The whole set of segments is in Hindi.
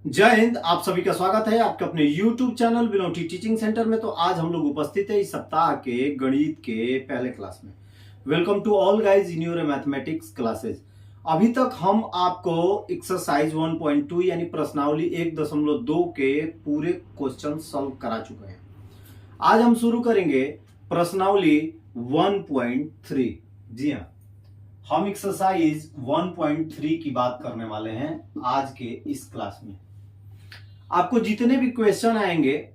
जय हिंद। आप सभी का स्वागत है आपके अपने YouTube चैनल बिनौटी टीचिंग सेंटर में। तो आज हम लोग उपस्थित है इस सप्ताह के गणित के पहले क्लास में। Welcome to all guys in your mathematics classes. अभी तक हम आपको एक्सरसाइज 1.2 यानी प्रश्नावली 1.2 के पूरे क्वेश्चन सॉल्व करा चुके हैं। आज हम शुरू करेंगे प्रश्नावली 1.3। जी हाँ, हम एक्सरसाइज 1.3 की बात करने वाले हैं आज के इस क्लास में। आपको जितने भी क्वेश्चन आएंगे,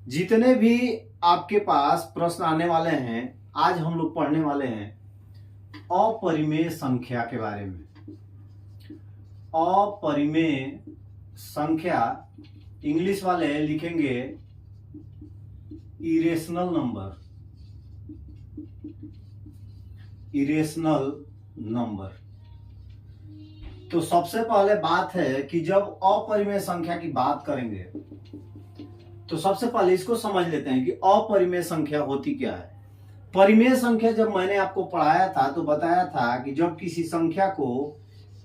जितने भी आपके पास प्रश्न आने वाले हैं, आज हम लोग पढ़ने वाले हैं अपरिमेय संख्या के बारे में। अपरिमेय संख्या इंग्लिश वाले लिखेंगे इरेशनल नंबर। Irrational number. तो सबसे पहले बात है कि जब अपरिमेय संख्या की बात करेंगे तो सबसे पहले इसको समझ लेते हैं कि अपरिमेय संख्या होती क्या है। परिमेय संख्या जब मैंने आपको पढ़ाया था तो बताया था कि जब किसी संख्या को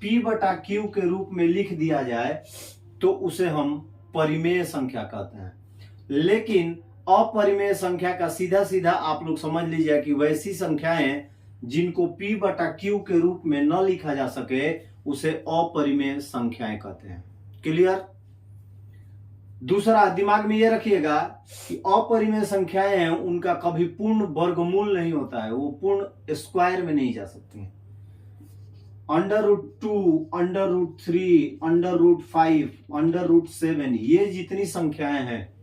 P/Q के रूप में लिख दिया जाए तो उसे हम परिमेय संख्या कहते हैं। लेकिन अपरिमेय संख्या का सीधा सीधा आप लोग समझ लीजिए कि वैसी संख्याएं जिनको P/Q के रूप में न लिखा जा सके उसे अपरिमेय संख्याएं कहते हैं। क्लियर? दूसरा दिमाग में यह रखिएगा कि अपरिमेय संख्याएं हैं उनका कभी पूर्ण वर्गमूल नहीं होता है, वो पूर्ण स्क्वायर में नहीं जा सकती हैं। √2, √3, √5, √7 ये जितनी संख्याएं हैं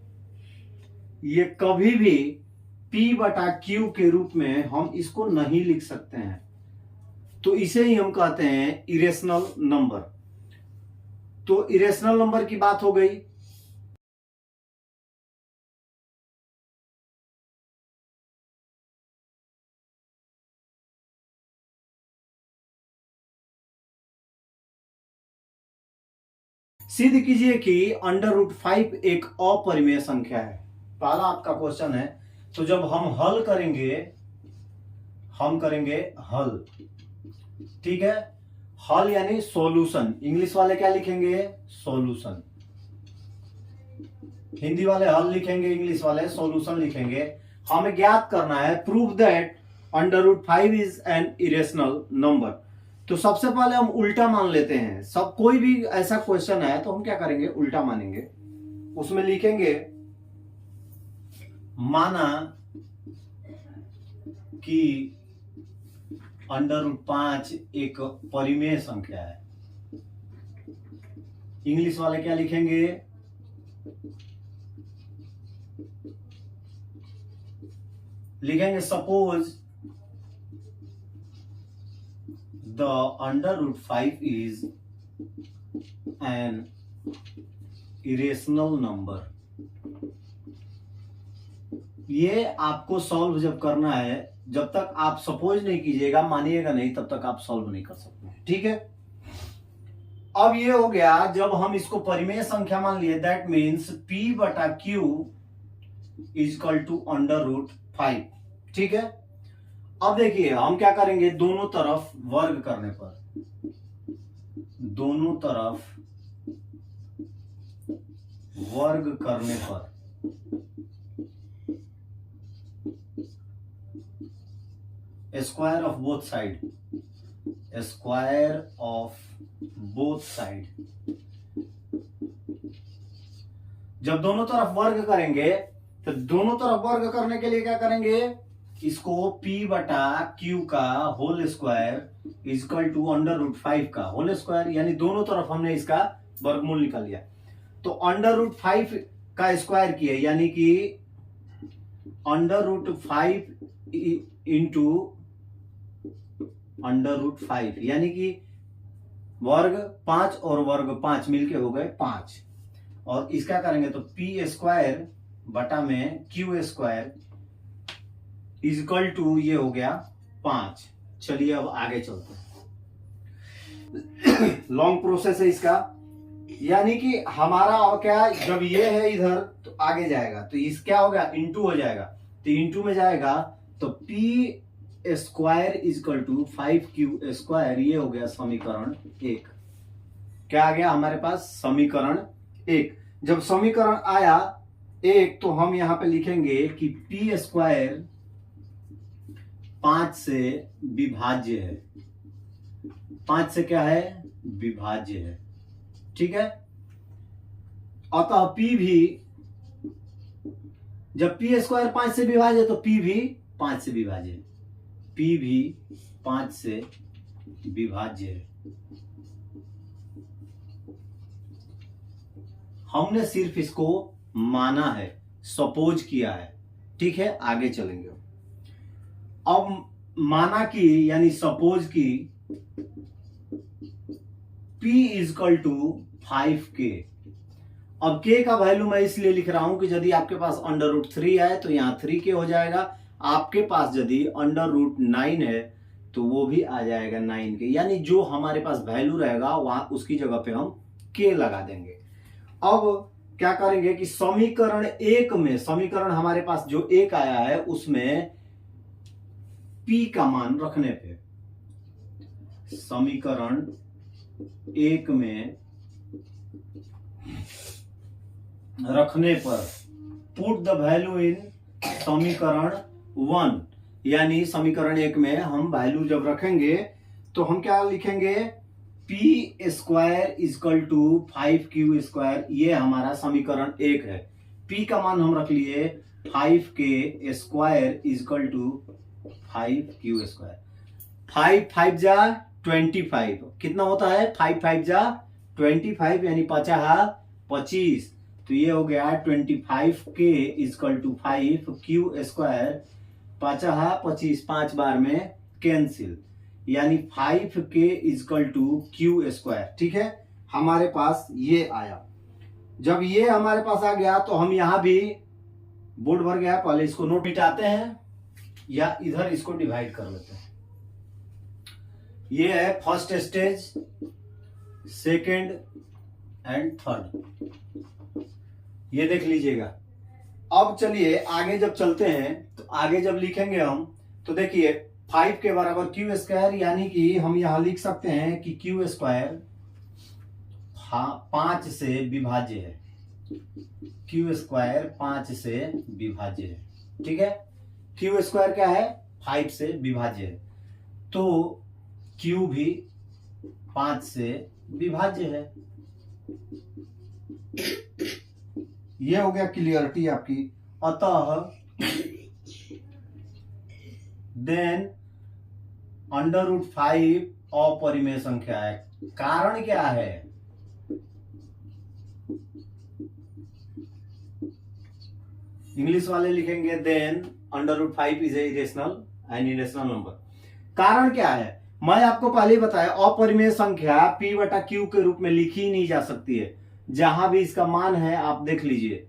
ये कभी भी P/Q के रूप में हम इसको नहीं लिख सकते हैं। तो इसे ही हम कहते हैं इरेशनल नंबर। तो इरेशनल नंबर की बात हो गई। सिद्ध कीजिए कि √5 एक अपरिमेय संख्या है। पहला आपका क्वेश्चन है। तो जब हम हल करेंगे, हल, ठीक है। हल यानी सॉल्यूशन। इंग्लिश वाले क्या लिखेंगे? सॉल्यूशन। हिंदी वाले हल लिखेंगे, इंग्लिश वाले सॉल्यूशन लिखेंगे। हमें ज्ञात करना है prove that √5 is an irrational number. तो सबसे पहले हम उल्टा मान लेते हैं। सब कोई भी ऐसा क्वेश्चन है तो हम क्या करेंगे? उल्टा मानेंगे। उसमें लिखेंगे माना कि √5 एक परिमेय संख्या है। इंग्लिश वाले क्या लिखेंगे? लिखेंगे suppose the √5 is an irrational number. ये आपको सॉल्व जब करना है, जब तक आप सपोज नहीं कीजिएगा, मानिएगा नहीं, तब तक आप सॉल्व नहीं कर सकते हैं। ठीक है। अब ये हो गया जब हम इसको परिमेय संख्या मान लिए, that means P/Q is equal to √5। ठीक है। अब देखिए हम क्या करेंगे, दोनों तरफ वर्ग करने पर, दोनों तरफ वर्ग करने पर square of both side, square of both side. जब दोनों तरफ वर्ग करेंगे तो दोनों तरफ वर्ग करने के लिए क्या करेंगे, इसको P/Q का whole square is equal to √5 का होल स्क्वायर, यानी दोनों तरफ हमने इसका वर्गमूल निकाल लिया। तो √5 का स्क्वायर किए, यानी कि √5 इंटू √5, यानी कि वर्ग 5 और वर्ग 5 मिलके हो गए 5। और इसका करेंगे तो P² बटा में Q² इज इक्वल टू ये हो गया 5। चलिए अब आगे चलते हैं। लॉन्ग प्रोसेस है इसका, यानी कि हमारा और क्या, जब ये है इधर तो आगे जाएगा, तो इस क्या हो गया, इंटू हो जाएगा। तो इंटू में जाएगा तो P² is equal to 5Q², ये हो गया समीकरण 1। क्या आ गया हमारे पास, समीकरण 1। जब समीकरण आया 1 तो हम यहां पे लिखेंगे कि पी स्क्वायर 5 से विभाज्य है। 5 से क्या है, विभाज्य है। ठीक है, अतः P भी, जब पी स्क्वायर 5 से विभाज्य है तो P भी 5 से विभाज्य है। P भी 5 से विभाज्य है। हमने सिर्फ इसको माना है, सपोज किया है। ठीक है, आगे चलेंगे। अब माना कि यानी सपोज की P इजकल टू 5K। अब K का वैल्यू मैं इसलिए लिख रहा हूं कि यदि आपके पास √3 है तो यहां 3K हो जाएगा। आपके पास यदि √9 है तो वो भी आ जाएगा 9K, यानी जो हमारे पास वैल्यू रहेगा वहां उसकी जगह पे हम K लगा देंगे। अब क्या करेंगे कि समीकरण 1 में, समीकरण हमारे पास जो 1 आया है उसमें P का मान रखने पे, समीकरण 1 में रखने पर पुट द वैल्यू इन समीकरण 1, यानी समीकरण 1 में हम वैल्यू जब रखेंगे तो हम क्या लिखेंगे, P square is equal to 5Q square. ये हमारा समीकरण 1 है। P का मान हम रख लिए 5K square is equal to 5Q square. 5 5 जा 25, कितना होता है 5 5 जा 25, यानी 50 25, तो ये हो गया 25K is equal to 5Q square. 50 25 5 बार में कैंसिल, यानी 5K is equal to Q square. ठीक है, हमारे पास ये आया। जब ये हमारे पास आ गया तो हम यहां भी बोर्ड भर गया, पहले इसको नोट मिटाते हैं या इधर इसको डिवाइड कर लेते हैं। ये है first stage, second and third, ये देख लीजिएगा। अब चलिए आगे जब चलते हैं तो आगे जब लिखेंगे हम तो देखिए 5 के बराबर Q स्क्वायर, यानी कि हम यहां लिख सकते हैं कि Q स्क्वायर 5 से विभाज्य है। Q स्क्वायर 5 से विभाज्य है। ठीक है, Q स्क्वायर क्या है, 5 से विभाज्य है, तो Q भी 5 से विभाज्य है। ये हो गया क्लियरिटी आपकी। अतः देन √5 अपरिमेय संख्या है। कारण क्या है, इंग्लिश वाले लिखेंगे then √5 is a irrational and irrational number. कारण क्या है, मैं आपको पहले ही बताया अपरिमेय संख्या P/Q के रूप में लिखी ही नहीं जा सकती है। जहां भी इसका मान है आप देख लीजिए,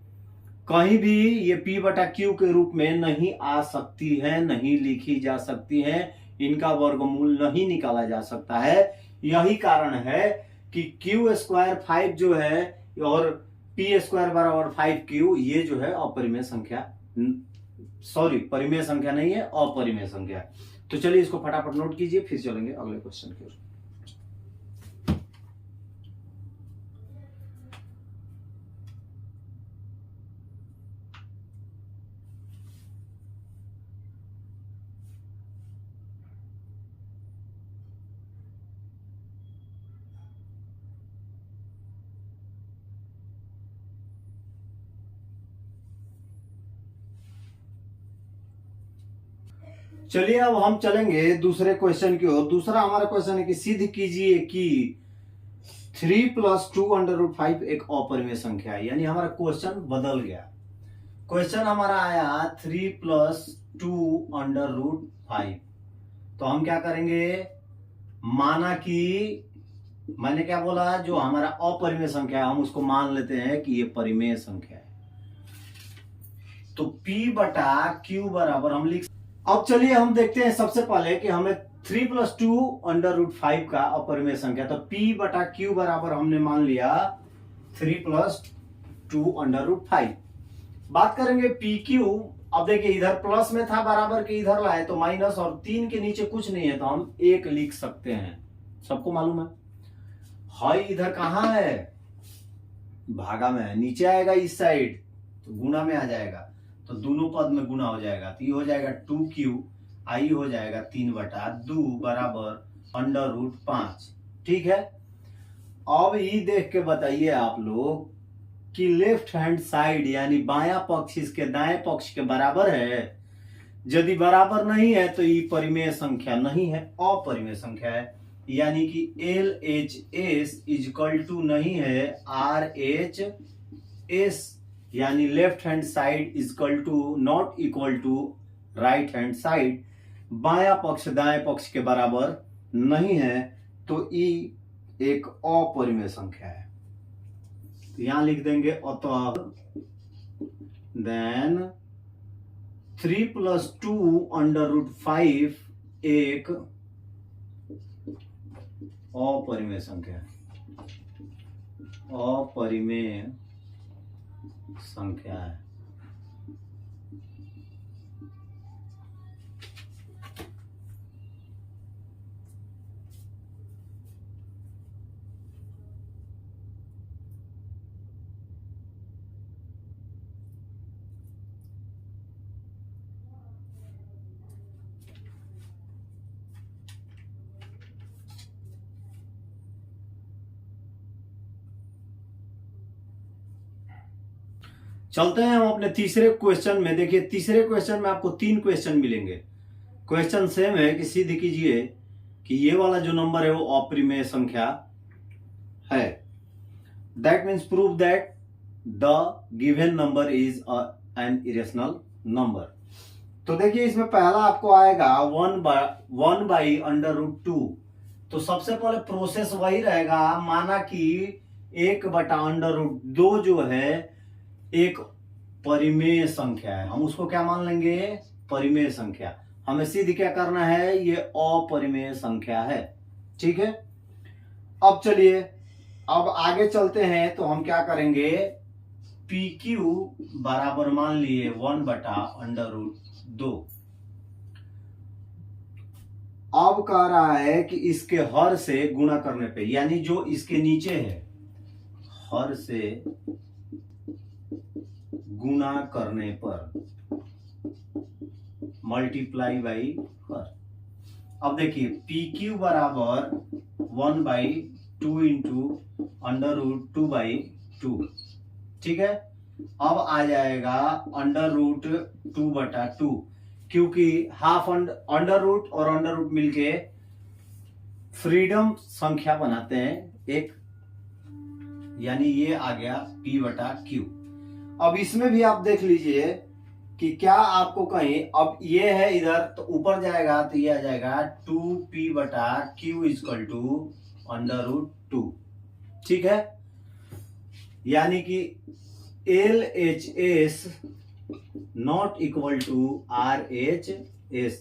कहीं भी ये P/Q के रूप में नहीं आ सकती है, नहीं लिखी जा सकती है, इनका वर्गमूल नहीं निकाला जा सकता है। यही कारण है कि Q स्क्वायर 5 जो है और P स्क्वायर बराबर 5Q, ये जो है अपरिमेय संख्या, सॉरी परिमेय संख्या नहीं है, अपरिमेय संख्या है। तो चलिए इसको फटाफट नोट कीजिए, फिर चलेंगे अगले क्वेश्चन की ओर। चलिए अब हम चलेंगे दूसरे क्वेश्चन की ओर। दूसरा हमारा क्वेश्चन है कि सिद्ध कीजिए कि 3 + 2 √5 एक अपरिमेय संख्या है। यानी हमारा क्वेश्चन बदल गया। क्वेश्चन हमारा आया 3 + 2 √5, तो हम क्या करेंगे, माना कि मैंने क्या बोला, जो हमारा अपरिमेय संख्या है हम उसको मान लेते हैं कि ये परिमेय संख्या है। तो P/Q बराबर हम लिख। अब चलिए हम देखते हैं सबसे पहले कि हमें 3 + 2 √5 का अपरिमेय संख्या, तो P/Q बराबर हमने मान लिया 3 + 2 √5। बात करेंगे PQ। अब देखिए इधर प्लस में था, बराबर के इधर लाए तो माइनस, और 3 के नीचे कुछ नहीं है तो हम 1 लिख सकते हैं, सबको मालूम है। हाई इधर कहाँ है, भागा में है, नीचे आएगा इस साइड तो गुना में आ जाएगा, तो दोनों पद में गुना हो जाएगा, तो ये हो जाएगा 2q, आई हो जाएगा 3/2 बराबर √5। ठीक है, अब ये देख के बताइए आप लोग कि लेफ्ट हैंड साइड यानी बायां पक्ष इसके दाएं पक्ष के बराबर है। यदि बराबर नहीं है तो ये परिमेय संख्या नहीं है, अपरिमेय संख्या है, यानी कि LHS इक्वल टू नहीं है RHS, यानी left hand side equal to not equal to right hand side, बायां पक्ष दाएं पक्ष के बराबर नहीं है, तो ई एक अपरिमेय संख्या है। तो यहां लिख देंगे अतः देन 3 + 2 √5 एक अपरिमेय संख्या है, अपरिमेय संख्या है। चलते हैं हम अपने तीसरे क्वेश्चन में। देखिए तीसरे क्वेश्चन में आपको 3 क्वेश्चन मिलेंगे। क्वेश्चन सेम है कि सिद्ध कीजिए कि ये वाला जो नंबर है वो अपरिमेय संख्या है। That means prove that the given number is an irrational number. तो देखिए इसमें पहला आपको आएगा 1/√2। तो सबसे पहले प्रोसेस वही रहेगा, माना कि 1/√2 जो है एक परिमेय संख्या है, हम उसको क्या मान लेंगे, परिमेय संख्या। हमें सिद्ध क्या करना है, ये अपरिमेय संख्या है। ठीक है, अब चलिए अब आगे चलते हैं। तो हम क्या करेंगे, PQ बराबर मान लिए 1/√2। अब कह रहा है कि इसके हर से गुणा करने पे, यानी जो इसके नीचे है हर से गुणा करने पर, मल्टीप्लाई बाई हर। अब देखिए PQ बराबर 1/2 इंटू √2/2। ठीक है, अब आ जाएगा √2/2, क्योंकि हाफ अंडर रूट और अंडर रूट मिलके फ्रीडम संख्या बनाते हैं एक, यानी ये आ गया P/Q। अब इसमें भी आप देख लीजिए कि क्या आपको कहीं, अब ये है इधर तो ऊपर जाएगा तो ये आ जाएगा 2P/Q इक्वल टू √2। ठीक है, यानी कि LHS not equal to RHS,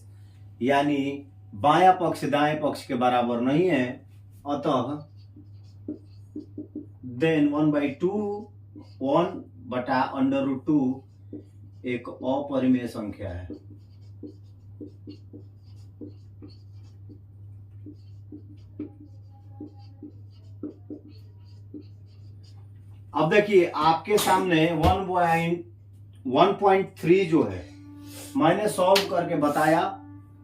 यानी बायां पक्ष दाएं पक्ष के बराबर नहीं है, अतः देन 1/√2 एक अपरिमेय संख्या है। अब देखिए आपके सामने 1.3 जो है मैंने सॉल्व करके बताया,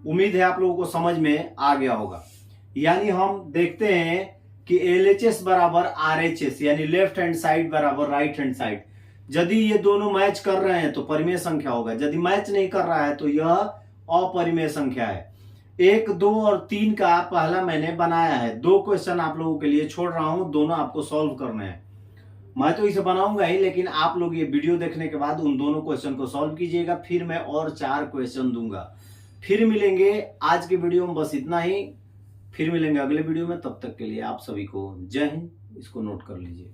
उम्मीद है आप लोगों को समझ में आ गया होगा। यानी हम देखते हैं कि LHS बराबर RHS, यानी लेफ्ट हैंड साइड बराबर राइट हैंड साइड। यदि ये दोनों मैच कर रहे हैं तो परिमेय संख्या होगा, यदि मैच नहीं कर रहा है तो यह अपरिमेय संख्या है। 1, 2 और 3 का पहला मैंने बनाया है, 2 क्वेश्चन आप लोगों के लिए छोड़ रहा हूं, दोनों आपको सॉल्व करने हैं। मैं तो इसे बनाऊंगा ही, लेकिन आप लोग ये वीडियो देखने के बाद उन दोनों क्वेश्चन को सॉल्व कीजिएगा, फिर मैं और 4 क्वेश्चन दूंगा। फिर मिलेंगे, आज के वीडियो में बस इतना ही, फिर मिलेंगे अगले वीडियो में। तब तक के लिए आप सभी को जय हिंद। इसको नोट कर लीजिए।